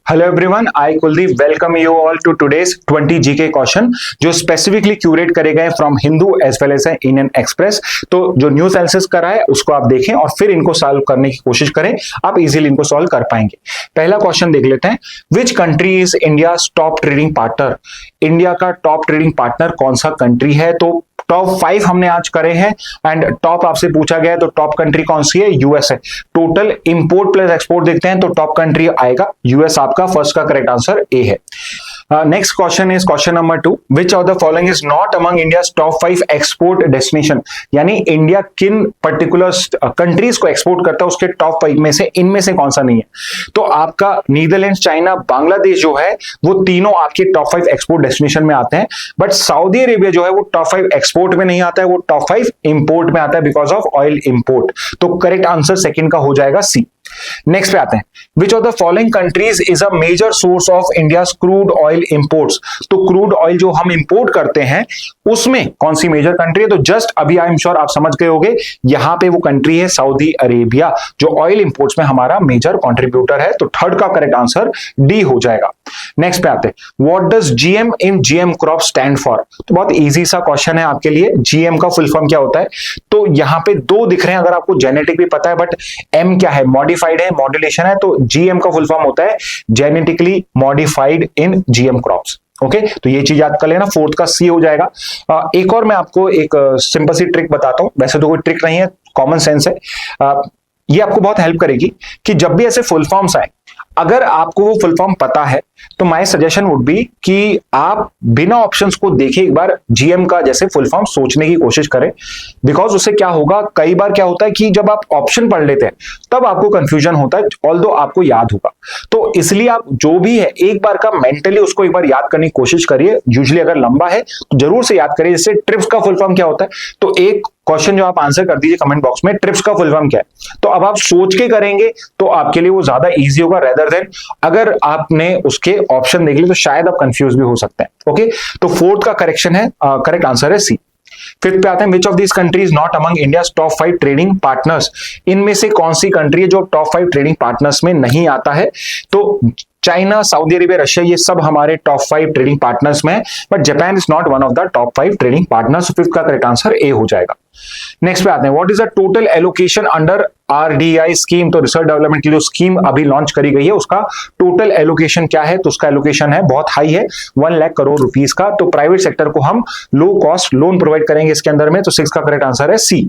Hello everyone, I Kuldeep welcome you all to today's 20 GK question जो specifically curate करे गए from Hindu as well as Indian Express. तो जो news analysis करा है उसको आप देखें और फिर इनको सॉल्व करने की कोशिश करें, आप इजीली इनको सॉल्व कर पाएंगे। पहला क्वेश्चन देख लेते हैं, which country is India top trading partner. India का टॉप ट्रेडिंग पार्टनर कौन सा कंट्री है? तो टॉप 5 हमने आज करे हैं एंड टॉप आपसे पूछा गया है तो टॉप कंट्री कौन सी है? यूएस है। टोटल इंपोर्ट प्लस एक्सपोर्ट देखते हैं तो टॉप कंट्री आएगा यूएस, आपका फर्स्ट का करेक्ट आंसर ए है। Next question is question number 2, which of the following is not among India's top 5 export destination. यानी इंडिया किन पर्टिकुलर कंट्रीज को एक्सपोर्ट करता है उसके टॉप 5 में से इनमें से कौन सा नहीं है? तो आपका नीदरलैंड, चाइना, बांग्लादेश जो है वो तीनों आपके टॉप 5 एक्सपोर्ट डेस्टिनेशन में आते हैं, बट सऊदी अरेबिया जो है वो टॉप 5 एक्सपोर्ट में नहीं आता है, वो टॉप 5 इंपोर्ट में आता है बिकॉज ऑफ ऑयल इंपोर्ट। तो करेक्ट आंसर सेकंड का हो जाएगा सी। नेक्स्ट पे आते हैं, which of the following countries is a major source of India's crude oil imports. तो क्रूड ऑयल जो हम इंपोर्ट करते हैं उसमें कौन सी मेजर कंट्री है? तो जस्ट अभी आई एम श्योर आप समझ गए होंगे, यहां पे वो कंट्री है सऊदी अरेबिया जो ऑयल इंपोर्ट्स में हमारा मेजर कंट्रीब्यूटर है। तो थर्ड का करेक्ट आंसर डी हो जाएगा। नेक्स्ट पे आते हैं, what does GM in GM crop stand for. तो बहुत इजी सा क्वेश्चन है आपके लिए, जीएम का फुल फॉर्म क्या होता है? तो यहां पे दो दिख रहे हैं, अगर आपको जेनेटिक भी पता है, बट एम क्या है? मॉडिफाइड है, मॉड्यूलेशन है। तो जीएम का फुल फॉर्म होता है जेनेटिकली मॉडिफाइड इन जीएम क्रॉप्स। ओके, तो ये चीज याद कर लेना। फोर्थ का सी हो जाएगा। एक और मैं आपको एक सिंपल सी ट्रिक बताता हूं, वैसे तो कोई ट्रिक नहीं है, कॉमन सेंस है। ये आपको बहुत हेल्प करेगी कि जब भी ऐसे फुल फॉर्म्स आए, अगर आपको वो फुल फॉर्म पता है तो माय सजेशन वुड बी कि आप बिना ऑप्शंस को देखे एक बार जीएम का जैसे फुल फॉर्म सोचने की कोशिश करें, बिकॉज उससे क्या होगा, कई बार क्या होता है कि जब आप ऑप्शन पढ़ लेते हैं तब आपको कंफ्यूजन होता है, ऑल्दो आपको याद होगा। तो इसलिए आप जो भी है एक बार का मेंटली उसको एक बार याद करने की कोशिश करिए। यूजुअली अगर लंबा है तो जरूर से याद करिए। जैसे ट्रिप्स का फुल फॉर्म क्या होता है, तो एक क्वेश्चन जो आप आंसर कर दीजिए कमेंट बॉक्स में, ट्रिप्स का फुल फॉर्म क्या है। तो अब आप सोच के करेंगे तो आपके लिए वो ज्यादा इजी होगा रेदर देन अगर आपने उसके ऑप्शन देख लिए तो शायद आप कंफ्यूज भी हो सकते हैं। ओके, तो फोर्थ का करेक्शन है, करेक्ट आंसर है सी। फिफ्थ पे आते हैं, which of this countries not among India's top 5 trading partners. इनमें से कौन सी कंट्री है जो टॉप 5 ट्रेडिंग पार्टनर्स में नहीं आता है? तो चाइना, सऊदी अरेबिया, रशिया, ये सब हमारे टॉप 5 ट्रेडिंग पार्टनर्स में है, but Japan is not one of the top 5 trading partners. Fifth का करेक्ट आंसर ए हो जाएगा। नेक्स्ट पे आते हैं, what is the total allocation under RDI scheme. तो रिसर्च डेवलपमेंट की जो स्कीम अभी लॉन्च करी गई है उसका टोटल एलोकेशन क्या है? तो उसका एलोकेशन है बहुत हाई है, 1 लाख करोड़ रुपीस का। तो प्राइवेट सेक्टर को हम लो कॉस्ट लोन प्रोवाइड करेंगे इसके अंदर में। तो 6 का करेक्ट आंसर है सी।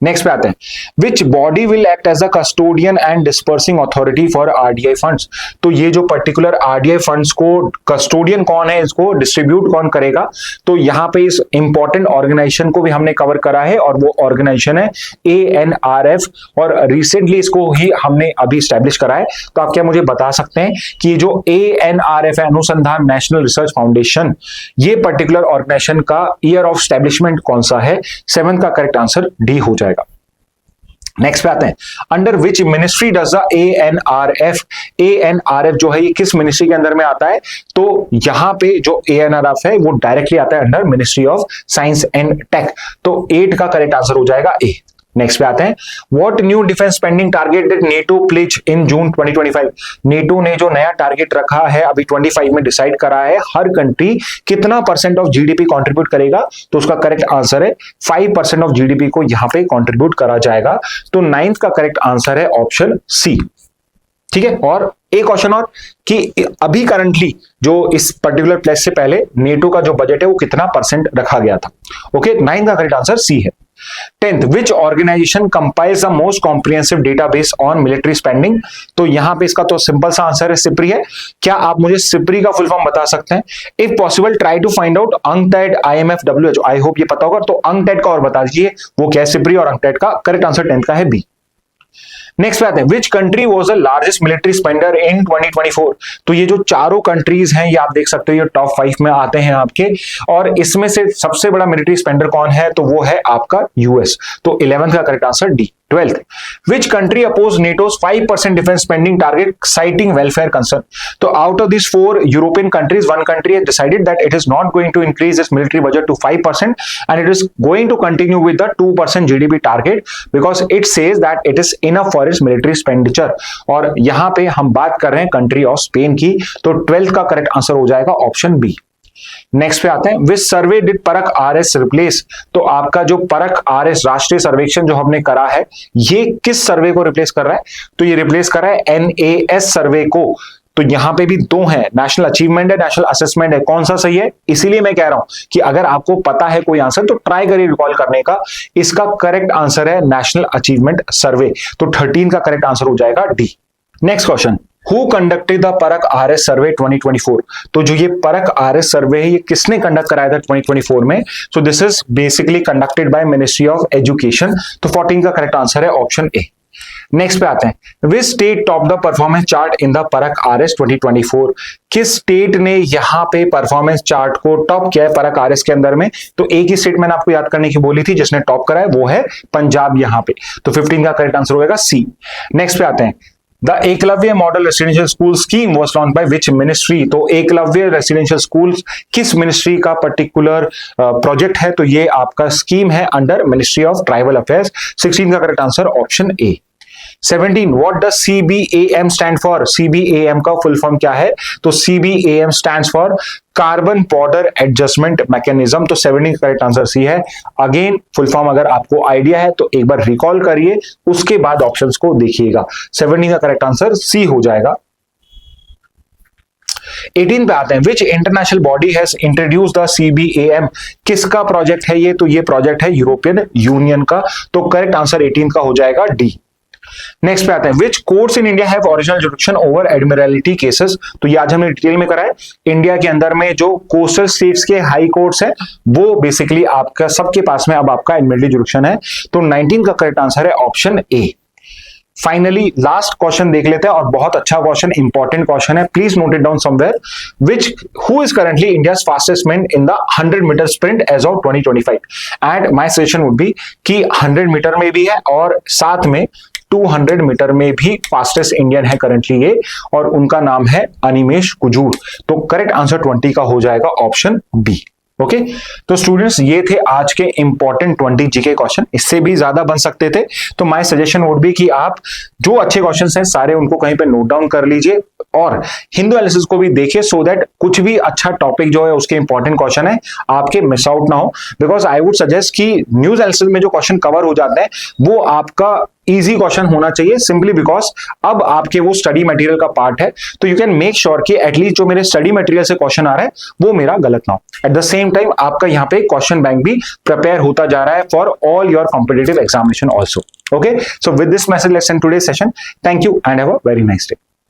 नेक्स्ट पे आते हैं, which body will act as a custodian and dispersing authority for RDI funds. तो ये जो पर्टिकुलर आरडीआई फंड्स को कस्टोडियन कौन है, इसको डिस्ट्रीब्यूट कौन करेगा? तो यहां पे इस इंपॉर्टेंट ऑर्गेनाइजेशन को भी हमने कवर करा है और वो ऑर्गेनाइजेशन है ANRF, और रिसेंटली इसको ही हमने अभी स्टैब्लिश करा है। तो आप क्या मुझे बता सकते हैं कि जो ANRF है, अनुसंधान नेशनल रिसर्च फाउंडेशन, ये पर्टिकुलर ऑर्गेनाइजेशन का ईयर ऑफ स्टैब्लिशमेंट कौन सा है? 7 का करेक्ट आंसर डी हो जाएगा। नेक्स्ट पे आते हैं, under which ministry does the ANRF जो है ये किस मिनिस्ट्री के अंदर में आता है? तो यहां पे जो ANRF है वो डायरेक्टली आता है under ministry of science and tech. तो 8 का करेक्ट आंसर हो जाएगा ए। नेक्स्ट पे आते हैं, what new defence spending target did NATO pledge in June 2025। NATO ने जो नया टारगेट रखा है अभी 25 में डिसाइड करा है, हर कंट्री कितना % ऑफ जीडीपी कंट्रीब्यूट करेगा। तो उसका करेक्ट आंसर है 5% ऑफ जीडीपी को यहां पे कंट्रीब्यूट करा जाएगा। तो 9th का करेक्ट आंसर है ऑप्शन सी। ठीक है, और एक क्वेश्चन और कि अभी करंटली जो इस पर्टिकुलर प्लेस से पहले नेटो का जो बजट है वो कितना % रखा गया था। ओके, 9th का करेक्ट आंसर सी है। 10th, which organization compiles the most comprehensive database on military spending। तो यहां पे इसका तो सिंपल सा आंसर है सिप्री है। क्या आप मुझे सिप्री का फुल फॉर्म बता सकते हैं? If possible try to find out UNCTAD IMF WHO। I hope ये पता होगा। तो UNCTAD का और बता दीजिए वो क्या है? सिप्री और UNCTAD का करेक्ट आंसर 10th का है बी। नेक्स्ट पे आते हैं, which country was the largest military spender in 2024। तो ये जो चारों कंट्रीज हैं ये आप देख सकते हो, ये टॉप 5 में आते हैं आपके, और इसमें से सबसे बड़ा मिलिट्री स्पेंडर कौन है? तो वो है आपका यूएस। तो 11th का correct answer D. 12th, which country opposed NATO's 5% defense spending target, citing welfare concern? So out of these 4 European countries, one country has decided that it is not going to increase its military budget to 5% and it is going to continue with the 2% GDP target because it says that it is enough for its military expenditure. और यहां पे हम बात कर रहे हैं country of Spain की, तो 12th का करेक्ट आंसर हो जाएगा ऑप्शन बी। नेक्स्ट पे आते हैं, विच सर्वे डिड परख आरएस रिप्लेस? तो आपका जो परख आरएस राष्ट्रीय सर्वेक्षण जो हमने करा है, ये किस सर्वे को रिप्लेस कर रहा है? तो ये रिप्लेस कर रहा है एनएएस सर्वे को। तो यहां पे भी 2 है, नेशनल अचीवमेंट है, नेशनल असेसमेंट है, कौन सा सही है? इसीलिए मैं कह रहा हूं कि अगर आपको पता है कोई आंसर तो ट्राई करिए रिकॉल करने का। इसका करेक्ट आंसर है नेशनल अचीवमेंट सर्वे, तो 13 का करेक्ट आंसर हो जाएगा D. Next question, who conducted the परख आरएस सर्वे 2024? तो जो ये परख आरएस सर्वे है, ये किसने कंडक्ट कराया था 2024 में? So this is basically conducted by ministry of education, तो 14 का करेक्ट आंसर है ऑप्शन ए। नेक्स्ट पे आते हैं, which state top the performance chart in the परख आरएस 2024? किस स्टेट ने यहां पे परफॉर्मेंस चार्ट को टॉप किया है परख आरएस के अंदर में? तो एक ही स्टेट मैंने आपको याद करने की बोली थी जिसने टॉप करा है, वो है पंजाब यहां पे, तो 15 का करेक्ट आंसर होगा सी। नेक्स्ट पे आते हैं, the Eklavya model residential school scheme was launched by which ministry? तो एकलव्य रेसिडेंशियल स्कूल किस मिनिस्ट्री का पर्टिकुलर प्रोजेक्ट है? तो ये आपका स्कीम है under ministry of tribal affairs. 16 का correct answer option A. 17, what does CBAM stand for? CBAM का फुल फॉर्म क्या है? तो CBAM stands for carbon border adjustment mechanism, तो 17 का करेक्ट आंसर सी है। अगेन फुल फॉर्म अगर आपको आइडिया है तो एक बार रिकॉल करिए, उसके बाद ऑप्शंस को देखिएगा। 17 का करेक्ट आंसर सी हो जाएगा। 18 पे आते हैं, विच international body has introduce the CBAM? किसका प्रोजेक्ट है ये? तो ये प्रोजेक्ट है यूरोपियन यूनियन का, तो करेक्ट आंसर 18 का हो जाएगा डी। नेक्स्ट पे आते हैं, which courts in India have original jurisdiction over admiralty cases? तो ये आज हमने डिटेल में करा है। इंडिया के अंदर में जो कोस्टल स्टेट्स के हाई कोर्ट्स हैं, वो बेसिकली आपका सबके पास में अब आपका एडमिरल्टी जुरिडिक्शन है, तो 19 का करेक्ट आंसर है option A. Finally last question देख लेते हैं, और बहुत अच्छा क्वेश्चन, इंपॉर्टेंट क्वेश्चन है, please note it down somewhere. Which who is currently India's fastest man in the 100 metre sprint as of 2025? And my suggestion would be कि 100 metre में भी है और साथ में 200 मीटर में भी फास्टेस्ट इंडियन है करंटली ये, और उनका नाम है अनिमेश कुजूर। तो करेक्ट आंसर 20 का हो जाएगा ऑप्शन बी। ओके, तो स्टूडेंट्स ये थे आज के इंपॉर्टेंट 20 जीके क्वेश्चन, इससे भी ज्यादा बन सकते थे, तो माय सजेशन वुड बी कि आप जो अच्छे क्वेश्चंस हैं सारे उनको कहीं पे नोट डाउन कर लीजिए और हिंदू एनालिसिस को भी देखिए, सो दैट कुछ भी अच्छा टॉपिक जो है उसके इंपॉर्टेंट क्वेश्चन है आपके मिस आउट ना हो। बिकॉज आई वुड सजेस्ट कि न्यूज एनालिसिस में जो क्वेश्चन कवर हो जाते हैं वो आपका इजी क्वेश्चन होना चाहिए, सिंपली बिकॉज अब आपके वो स्टडी मटेरियल का पार्ट है, तो यू कैन मेक श्योर कि एटलीस्ट जो मेरे स्टडी मटेरियल से क्वेश्चन आ रहा है वो मेरा गलत ना हो। एट द सेम टाइम आपका यहाँ पे क्वेश्चन बैंक भी प्रिपेयर होता जा रहा है for all your competitive examination also. Okay, so with this message let's end today's session. Thank you and have a very nice day.